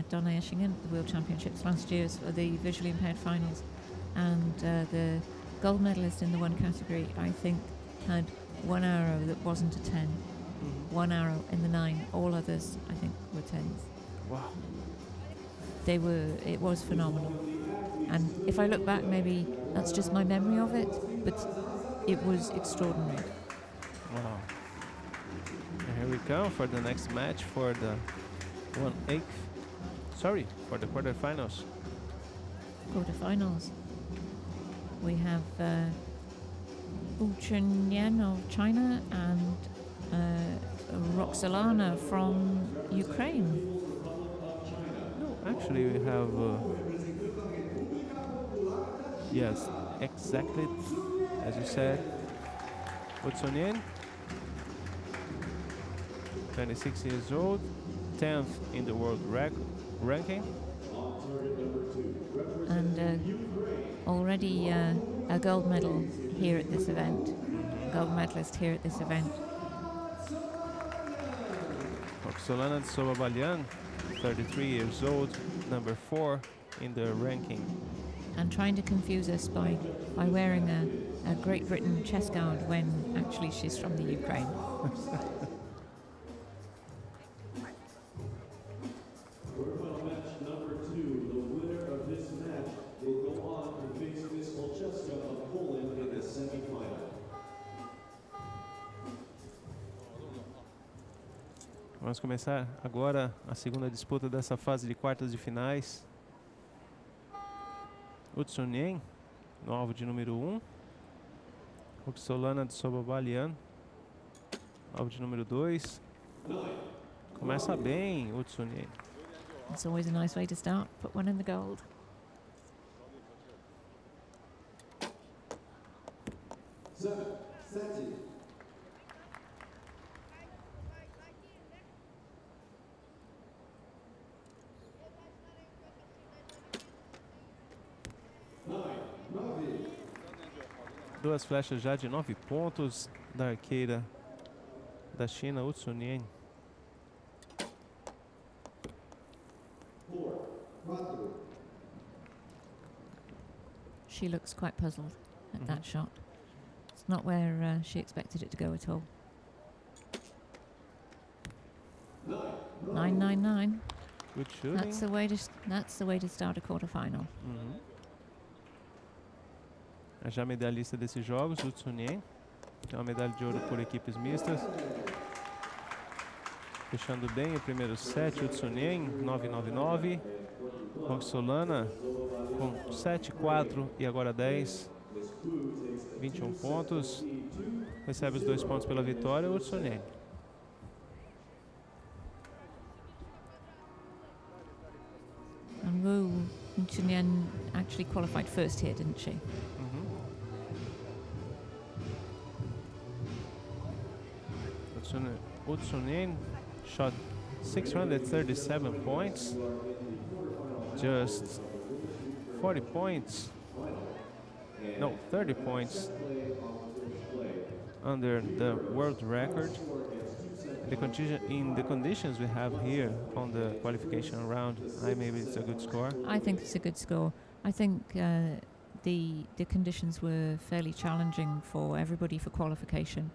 Donna Eschingen at the World Championships last year for the visually impaired finals, and the gold medalist in the one category, I think, had one arrow that wasn't a 10, one arrow in the 9. All others, I think, were 10s. Wow. It was phenomenal. And if I look back, maybe that's just my memory of it, but it was extraordinary. Wow. And here we come for the next match for the for the quarterfinals. Quarterfinals. We have Wu Chunyan of China and Roxolana from Ukraine. No, actually we have yes, exactly as you said. Wu Chunyan, 26 years old, 10th in the world ranking. And already a gold medal here at this event, gold medalist here at this event. Roxolana Dzoba-Balyan, 33 years old, number 4 in the ranking. And trying to confuse us by wearing a Great Britain chest guard when actually she's from the Ukraine. Vamos começar agora a segunda disputa dessa fase de quartas de finais. Wu Chunyan, no alvo de número 1. Roxolana Dzoba-Balyan, alvo de número 2. Começa bem, Wu Chunyan. It's always a nice way to start. Put one in the gold. Duas flechas já de 9 pontos da arqueira da China, Wu Chunyan. She looks quite puzzled at that shot. It's not where she expected it to go at all. 999. Good shooting. That's the way to start a quarterfinal. É já medalhista desses jogos, Wu Chunyan. É uma medalha de ouro por equipes mistas. Fechando bem o primeiro set, Wu Chunyan, 9-9-9. Roxolana com 7-4 e agora 10. 21 pontos. Recebe os 2 pontos pela vitória, Wu Chunyan. And Wu Chunyan actually qualified first here, didn't she? Wu Chunyan shot 637 points, just 40 points, no, 30 points under the world record. In the conditions we have here on the qualification round, maybe it's a good score. I think it's a good score. I think the conditions were fairly challenging for everybody for qualification.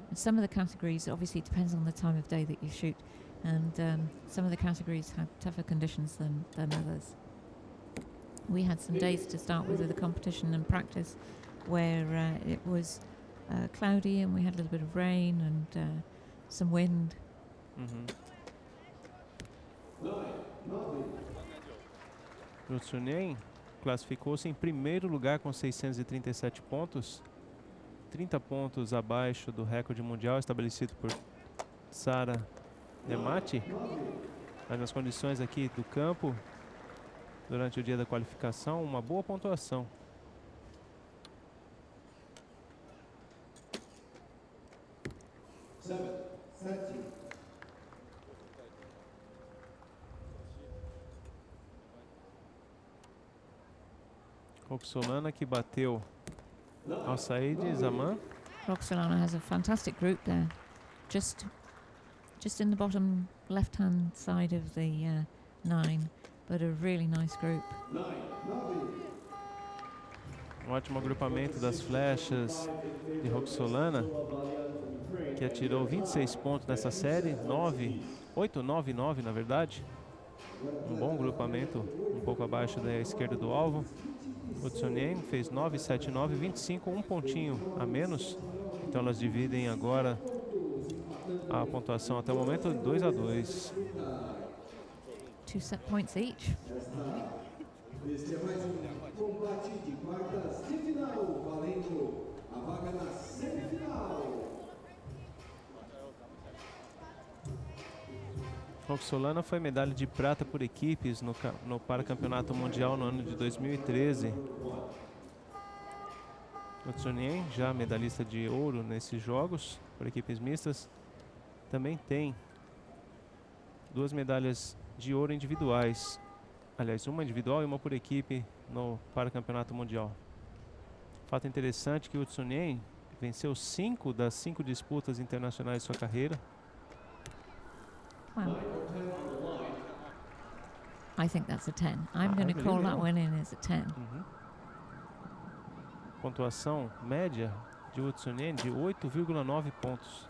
And some of the categories, obviously it depends on the time of day that you shoot, and some of the categories had tougher conditions than others. We had some days to start with the competition and practice where it was cloudy and we had a little bit of rain and some wind. O Chunyan classificou-se em primeiro lugar com 637 pontos, 30 pontos abaixo do recorde mundial estabelecido por Sara Nemati. Mas nas condições aqui do campo, durante o dia da qualificação, uma boa pontuação. Roxolana que bateu ao sair de Zaman. Roxolana has a fantastic group there, just in the bottom left-hand side of the 9, but a really nice group. Ótimo agrupamento das flechas de Roxolana, que atirou 26 pontos nessa série, 8, 9, 9 na verdade. Um bom agrupamento, um pouco abaixo da esquerda do alvo. O Tsonien fez 9, 7, 9, 25, um pontinho a menos. Então elas dividem agora a pontuação até o momento 2-2. 2 set points each. Este é mais combate de quartas de final, valendo a vaga na semifinal. Roxolana foi medalha de prata por equipes no Paracampeonato Mundial no ano de 2013. O Tsonien, já medalhista de ouro nesses jogos por equipes mistas, também tem 2 medalhas de ouro individuais. Aliás, uma individual e uma por equipe no Paracampeonato Mundial. Fato interessante que o Tsonien venceu 5 das 5 disputas internacionais de sua carreira. Wow. I think that's a 10. I'm going to call that one in as a 10. Pontuação média de Utsunen de 8,9 pontos.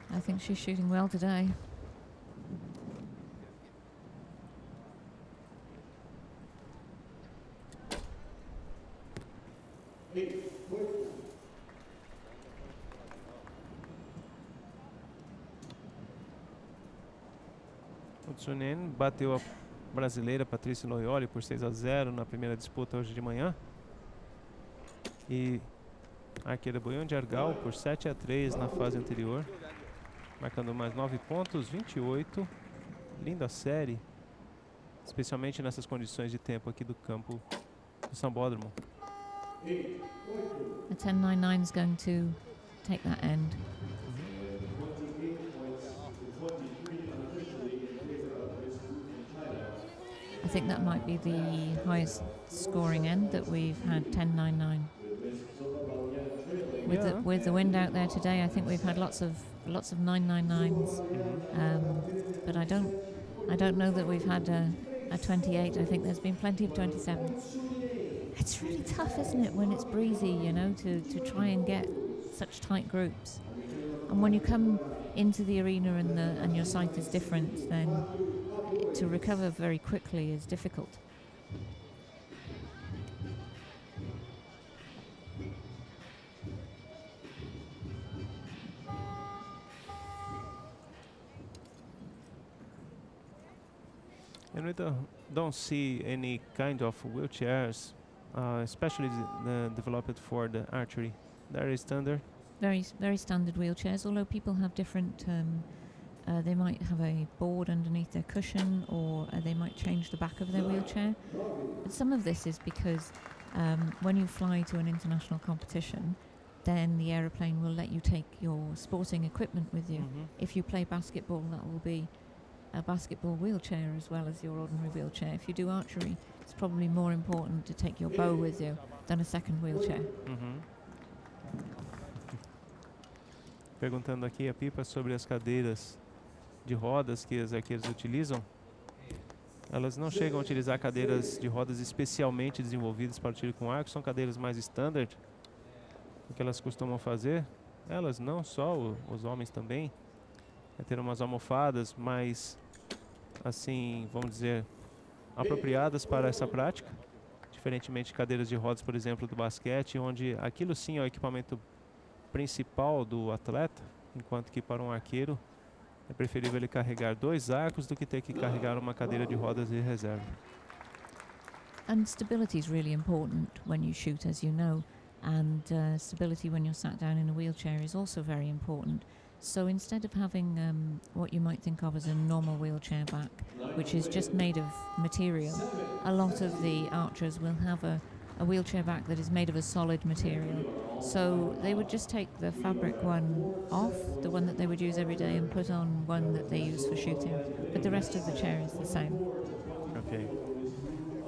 I think she's shooting well today. O Tsunen bateu a brasileira Patrícia Loioli por 6-0 na primeira disputa hoje de manhã. E a arqueira Boião de Argal por 7-3 na fase anterior, marcando mais 9 pontos, 28. Linda série, especialmente nessas condições de tempo aqui do campo do Sambódromo. A 10.99 is going to take that end. I think that might be the highest scoring end that we've had, 10.99. With the wind out there today, I think we've had lots of 9.99s, but I don't know that we've had a 28. I think there's been plenty of 27s. It's really tough, isn't it, when it's breezy, you know, to try and get such tight groups. And when you come into the arena and your sight is different, then to recover very quickly is difficult. And we don't see any kind of wheelchairs, especially developed for the archery. That is standard. Very, very standard wheelchairs, although people have different, they might have a board underneath their cushion, or they might change the back of their wheelchair. But some of this is because when you fly to an international competition, then the aeroplane will let you take your sporting equipment with you. If you play basketball, that will be a basketball wheelchair as well as your ordinary wheelchair. If you do archery, it's probably more important to take your bow with you than a second wheelchair. Perguntando aqui a Pipa sobre as cadeiras de rodas que as arqueiras utilizam. Elas não chegam a utilizar cadeiras de rodas especialmente desenvolvidas para o tiro com arco, são cadeiras mais standard. O que elas costumam fazer, elas não só, os homens também, é ter umas almofadas mais, assim, vamos dizer, apropriadas para essa prática, diferentemente de cadeiras de rodas, por exemplo, do basquete, onde aquilo sim é o equipamento principal do atleta, enquanto que para um arqueiro é preferível ele carregar 2 arcos do que ter que carregar uma cadeira de rodas de reserva. And stability is really important when you shoot, as you know, and stability when you're sat down in a wheelchair is also very important. So instead of having what you might think of as a normal wheelchair back, which is just made of material, a lot of the archers will have a wheelchair back that is made of a solid material. So they would just take the fabric one off, the one that they would use every day, and put on one that they use for shooting. But the rest of the chair is the same. Okay.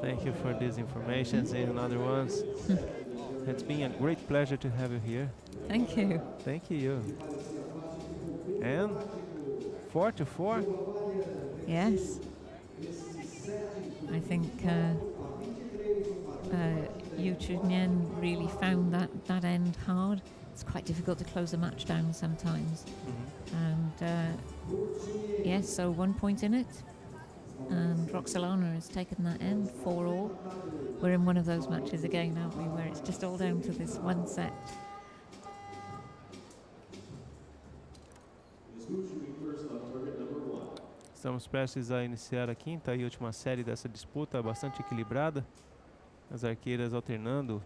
Thank you for these informations and other ones. It's been a great pleasure to have you here. Thank you. Thank you. And 4-4. Yes. I think Yu Chunyen really found that end hard. It's quite difficult to close a match down sometimes. And yes, so 1 point in it. And Roxolana has taken that end, 4-all. We're in one of those matches again, aren't we, where it's just all down to this one set. Estamos prestes a iniciar a quinta e última série dessa disputa, bastante equilibrada. As arqueiras alternando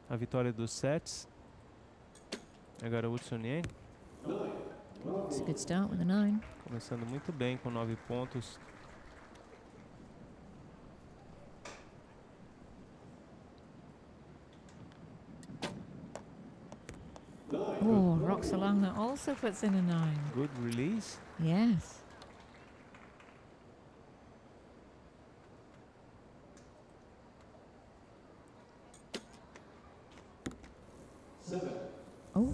a vitória dos sets. Agora o Utsunien. It's a good start with a 9. Começando muito bem com 9 pontos. Oh, Roxolana also puts in a 9. Good release. Yes. Oh.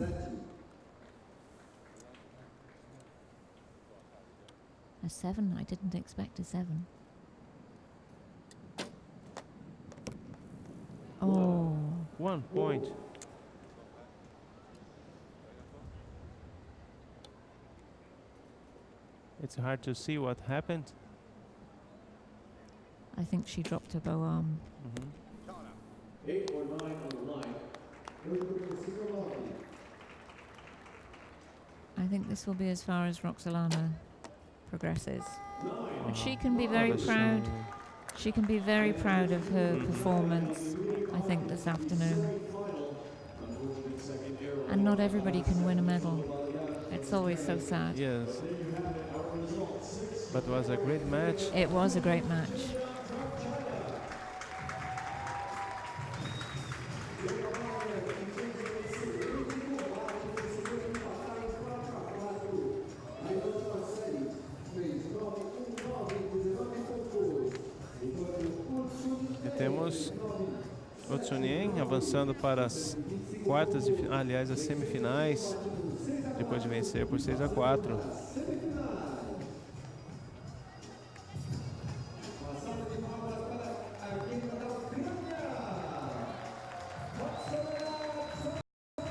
A 7. I didn't expect a 7. Oh. 1 point. It's hard to see what happened. I think she dropped her bow arm. 8 or 9 on the line. I think this will be as far as Roxolana progresses. But she can be very proud. She can be very proud of her performance, I think, this afternoon. And not everybody can win a medal. It's always so sad. Yes. But it was a great match. It was a great match. E temos o Tsunien avançando para as quartas, aliás, as semifinais, depois de vencer por 6-4.